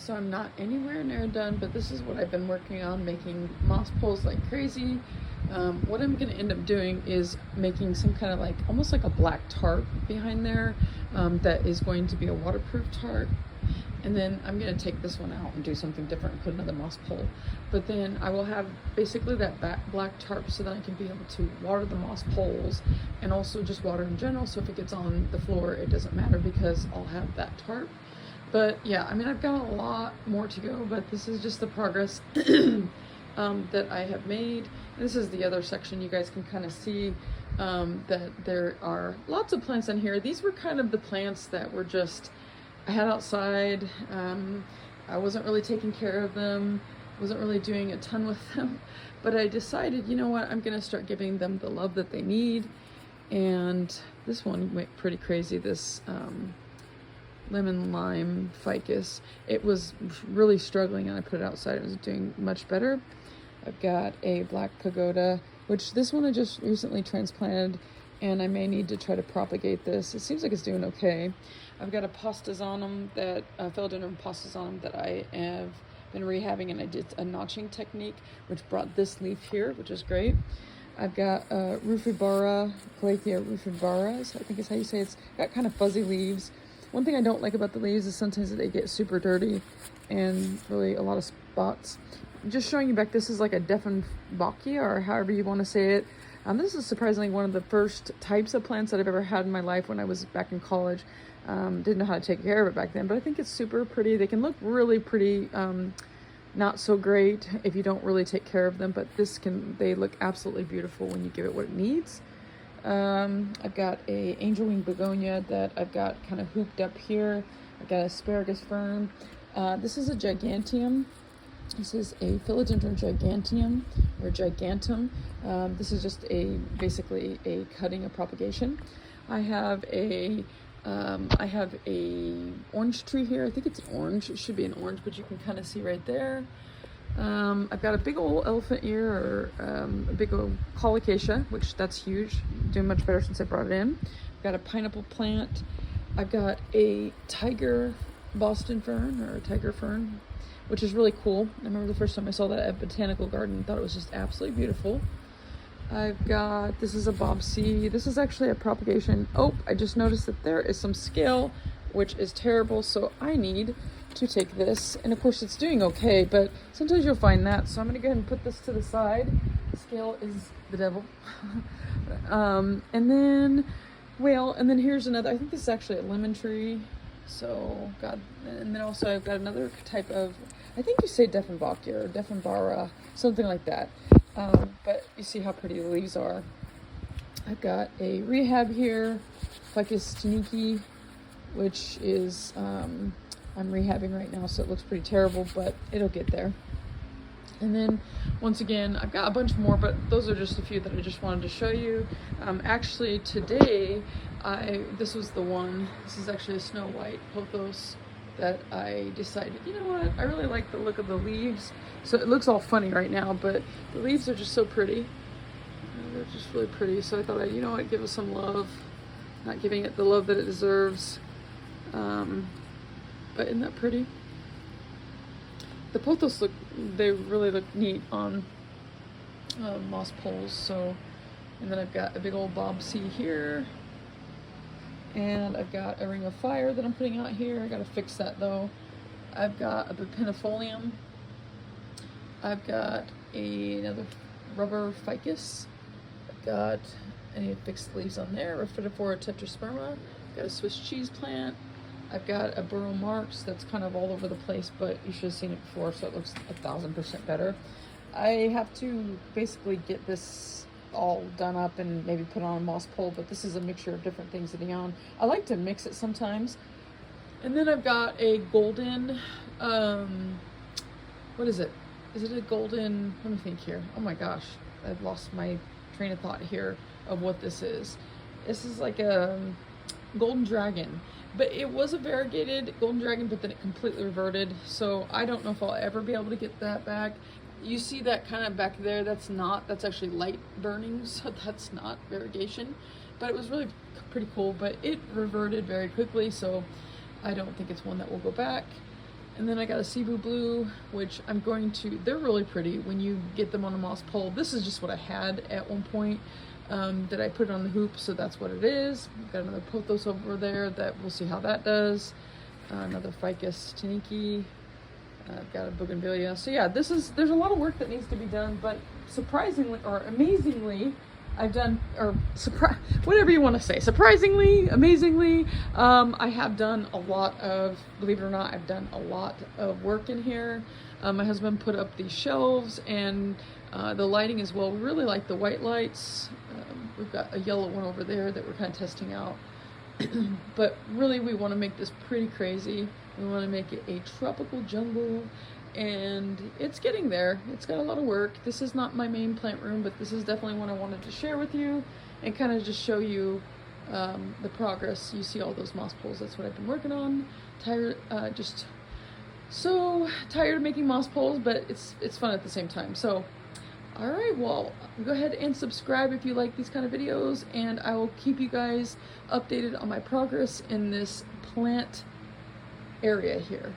So I'm not anywhere near done, but this is what I've been working on, making moss poles like crazy. What I'm going to end up doing is making some kind of like, almost like a black tarp behind there, that is going to be a waterproof tarp. And then I'm going to take this one out and do something different and put another moss pole. But then I will have basically that black tarp so that I can be able to water the moss poles and also just water in general. So if it gets on the floor, it doesn't matter because I'll have that tarp. But yeah, I mean, I've got a lot more to go, but this is just the progress that I have made. And this is the other section. You guys can kind of see that there are lots of plants in here. These were kind of the plants that were just, I had outside. I wasn't really taking care of them, wasn't really doing a ton with them, but I decided, you know what, I'm gonna start giving them the love that they need. And this one went pretty crazy, this lemon lime ficus. It was really struggling and I put it outside. It was doing much better. I've got a black pagoda, which this one I just recently transplanted, and I may need to try to propagate this. It seems like it's doing okay. I've got a postazanum, that Philodendron postazanum, that I have been rehabbing, and I did a notching technique which brought this leaf here, which is great. I've got Rufibara, Calathea rufibara, I think is how you say it. It's got kind of fuzzy leaves. One thing I don't like about the leaves is sometimes they get super dirty and really a lot of spots. Just showing you back, this is like a Dieffenbachia, or however you want to say it. This is surprisingly one of the first types of plants that I've ever had in my life when I was back in college. Didn't know how to take care of it back then, but I think it's super pretty. They can look really pretty, not so great if you don't really take care of them, but they look absolutely beautiful when you give it what it needs. I've got a angel wing begonia that I've got kind of hooped up here. I've got asparagus fern. This is a giganteum. This is a Philodendron giganteum, or gigantum. This is just basically a cutting of propagation. I have a orange tree here. I think it's orange. It should be an orange, but you can kind of see right there. I've got a big old elephant ear, or a big old colocasia, which that's huge. Doing much better since I brought it in. I've got a pineapple plant. I've got a tiger Boston fern, or a tiger fern, which is really cool. I remember the first time I saw that at Botanical Garden, I thought it was just absolutely beautiful. I've got, this is a Bob C. This is actually a propagation. Oh, I just noticed that there is some scale, which is terrible, so I need to take this. And of course it's doing okay, but sometimes you'll find that, so I'm gonna go ahead and put this to the side. The scale is the devil. And then here's another, I think this is actually a lemon tree. So, and then also I've got another type of, I think you say Dieffenbachia or Dieffenbara, something like that. But you see how pretty the leaves are. I've got a rehab here, Ficus tuniki, which is, I'm rehabbing right now, so it looks pretty terrible, but it'll get there. And then once again, I've got a bunch more, but those are just a few that I just wanted to show you. Actually today, this was the one, this is actually a snow white pothos that I decided, you know what, I really like the look of the leaves. So it looks all funny right now, but the leaves are just so pretty. They're just really pretty. So I thought, you know what, give it some love. Not giving it the love that it deserves. But isn't that pretty? The pothos they really look neat on moss poles. So, and then I've got a big old Bob C here. And I've got a ring of fire that I'm putting out here. I gotta fix that though. I've got a bipinifolium. I've got another rubber ficus. I've got any fixed leaves on there. Rhaphidophora tetrasperma. I've got a Swiss cheese plant. I've got a Burro Marx that's kind of all over the place, but you should have seen it before, so it looks 1000% better. I have to basically get this all done up and maybe put on a moss pole, but this is a mixture of different things sitting on. I like to mix it sometimes. And then I've got a golden, what is it? Is it a golden, let me think here. Oh my gosh, I've lost my train of thought here of what this is. This is like a golden dragon, but it was a variegated golden dragon, but then it completely reverted. So I don't know if I'll ever be able to get that back. You see that kind of back there, that's actually light burning, so that's not variegation, but it was really pretty cool, but it reverted very quickly, so I don't think it's one that will go back. And then I got a Cebu Blue, which I'm going to, they're really pretty when you get them on a moss pole. This is just what I had at one point that I put on the hoop, so that's what it is. Got another pothos over there that we'll see how that does. Another Ficus Taniki. I've got a Bougainvillea. So yeah, there's a lot of work that needs to be done, but surprisingly or amazingly, I've done, or whatever you want to say, surprisingly, amazingly, I have done a lot of, believe it or not, I've done a lot of work in here. My husband put up these shelves and the lighting as well. We really like the white lights. We've got a yellow one over there that we're kind of testing out. But really we want to make this pretty crazy. We want to make it a tropical jungle, and it's getting there. It's got a lot of work. This is not my main plant room, but this is definitely one I wanted to share with you and kind of just show you the progress. You see all those moss poles. That's what I've been working on. Just so tired of making moss poles, but it's fun at the same time. So all right, well, go ahead and subscribe if you like these kind of videos, and I will keep you guys updated on my progress in this plant area here.